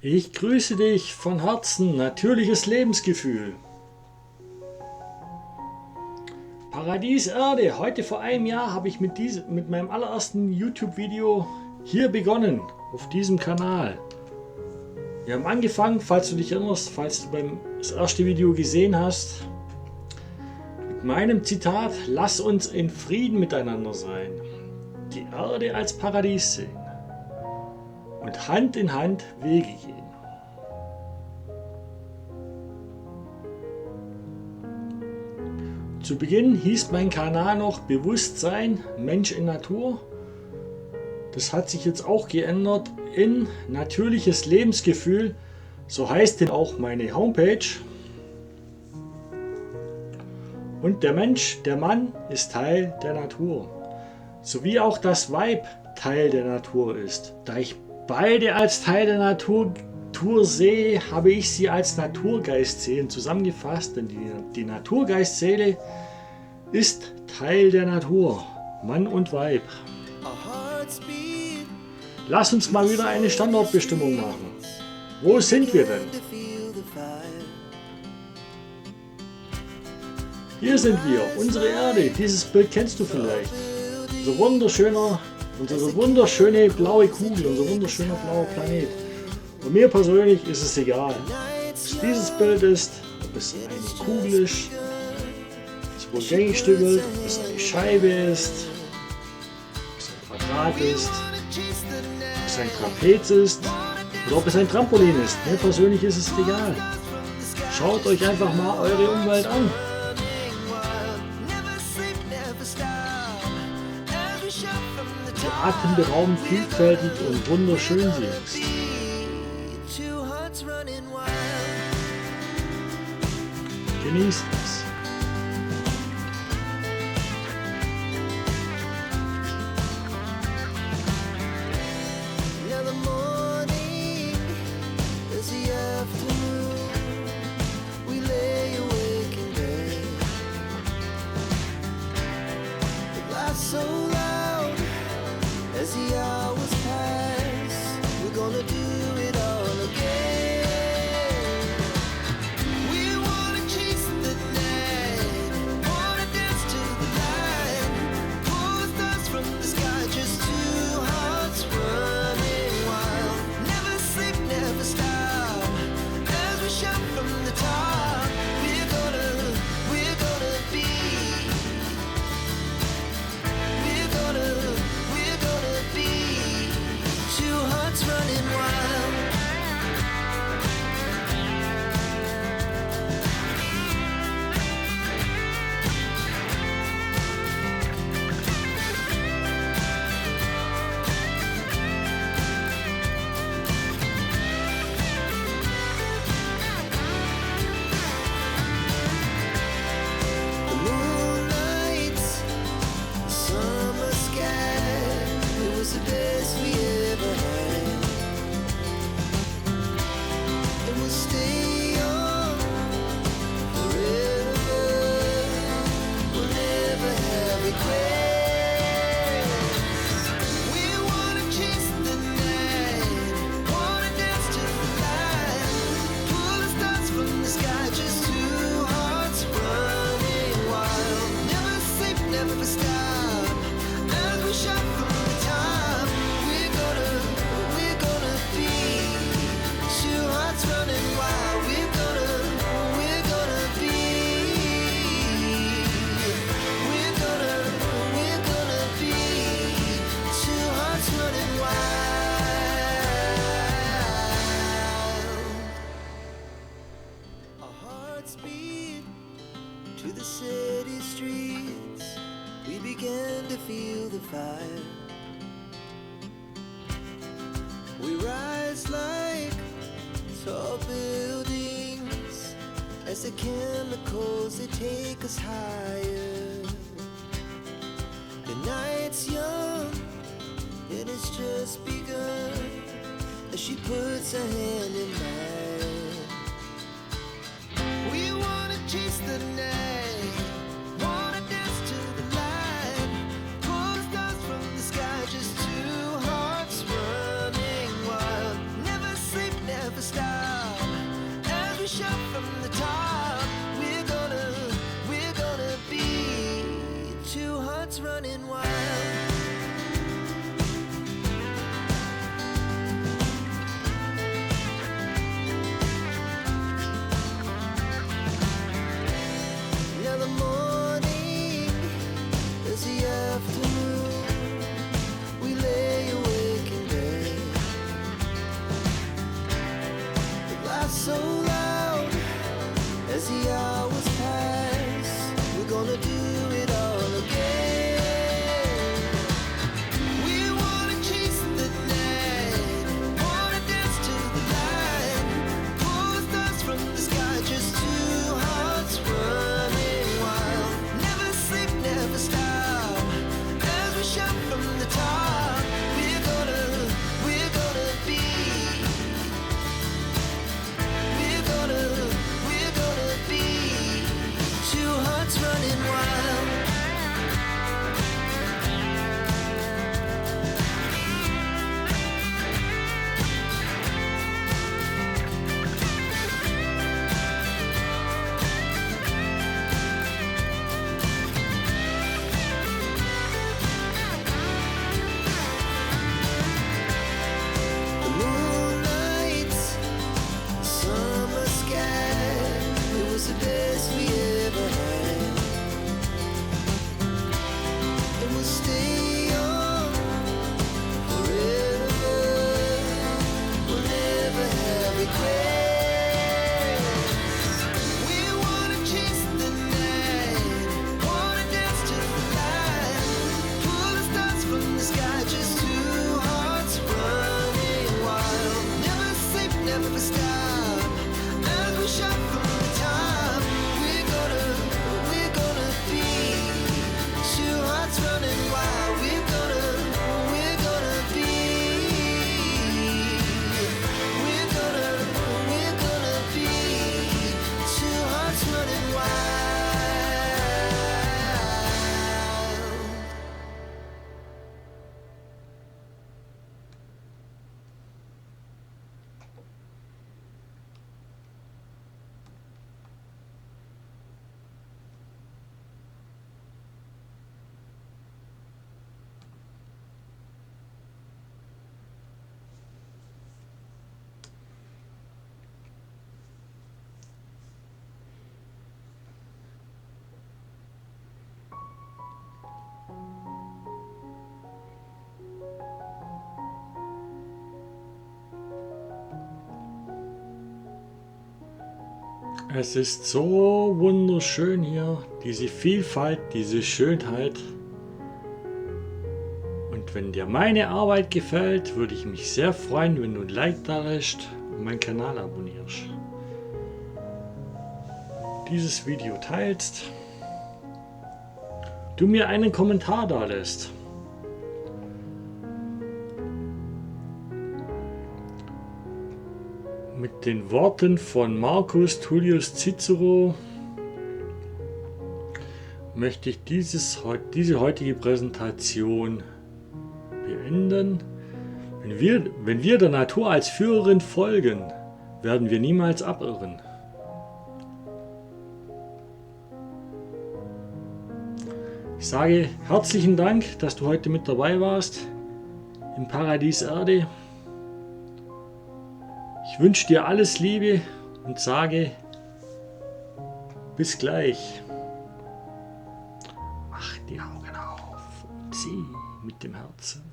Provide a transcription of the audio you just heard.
Ich grüße dich von Herzen, natürliches Lebensgefühl. Paradies Erde, heute vor einem Jahr habe ich mit meinem allerersten YouTube-Video hier begonnen, auf diesem Kanal. Wir haben angefangen, falls du dich erinnerst, falls du das erste Video gesehen hast, mit meinem Zitat: Lass uns in Frieden miteinander sein, die Erde als Paradies sehen und Hand in Hand Wege gehen. Zu Beginn hieß mein Kanal noch Bewusstsein, Mensch in Natur. Das hat sich jetzt auch geändert in natürliches Lebensgefühl. So heißt denn auch meine Homepage. Und der Mensch, der Mann, ist Teil der Natur. Sowie auch das Weib Teil der Natur ist. Da ich beide als Teil der Natur sehe, habe ich sie als Naturgeistseelen zusammengefasst, denn die Naturgeistseele ist Teil der Natur, Mann und Weib. Lass uns mal wieder eine Standortbestimmung machen. Wo sind wir denn? Hier sind wir, unsere Erde. Dieses Bild kennst du vielleicht. Unsere wunderschöne blaue Kugel, unser wunderschöner blauer Planet. Und mir persönlich ist es egal, ob es dieses Bild ist, ob es eine Kugel ist, ob es ein Gegenstück ist, ob es eine Scheibe ist, ob es ein Quadrat ist, ob es ein Trapez ist oder ob es ein Trampolin ist. Mir persönlich ist es egal. Schaut euch einfach mal eure Umwelt an. Wie atemberaubend, vielfältig und wunderschön sie ist. Genießt es. So loud as the hours pass, we're gonna do it all again. We wanna chase the night, wanna dance to the light, pull the stars from the sky, just two hearts running wild. Never sleep, never stop, as we shout from the top. We're gonna be. We're gonna be two hearts running wild. The moonlight, summer sky, it was the best we ever had. And we'll stay young forever. We'll never have regrets. We wanna chase the night, wanna dance to the light, pull the stars from the sky, just two hearts running wild. Never sleep, never stop, as we shout from the top. We're gonna be two hearts running wild. We're gonna be. We're gonna be two hearts running wild. Our hearts beat to the city streets. We began to feel the fire. We rise like tall buildings as the chemicals, they take us higher. The night's young and it's just begun as she puts her hand in mine. We wanna chase the night, wanna dance to the light, pull the stars from the sky, just two hearts running wild. Never sleep, never never stop. As we shout from the top, we're gonna be two hearts running wild. Now the morning is the afternoon. We lay awake in bed. The laughs so loud as the hours pass. We're gonna do it all again. We wanna chase the night, wanna dance to the light, pull the stars from the sky, just two hearts running wild. Never sleep, never stop, as we shout from the top. We're gonna be, we're gonna be two hearts running wild. The moonlight, summer sky, it was the best we ever had. And we'll stay on forever. We'll never have regrets. We wanna chase the night, wanna dance to the light, pull the stars from the sky, just two hearts running wild. Never sleep, never stop, as we shout from the top. We're gonna be two hearts running wild. We're gonna be, we're gonna be two hearts running wild. Es ist so wunderschön hier, diese Vielfalt, diese Schönheit. Und wenn dir meine Arbeit gefällt, würde ich mich sehr freuen, wenn du ein Like da lässt und meinen Kanal abonnierst. Dieses Video teilst, du mir einen Kommentar da lässt. Mit den Worten von Marcus Tullius Cicero möchte ich diese heutige Präsentation beenden. Wenn wir der Natur als Führerin folgen, werden wir niemals abirren. Ich sage herzlichen Dank, dass du heute mit dabei warst im Paradies Erde. Ich wünsche dir alles Liebe und sage bis gleich. Mach die Augen auf und sieh mit dem Herzen.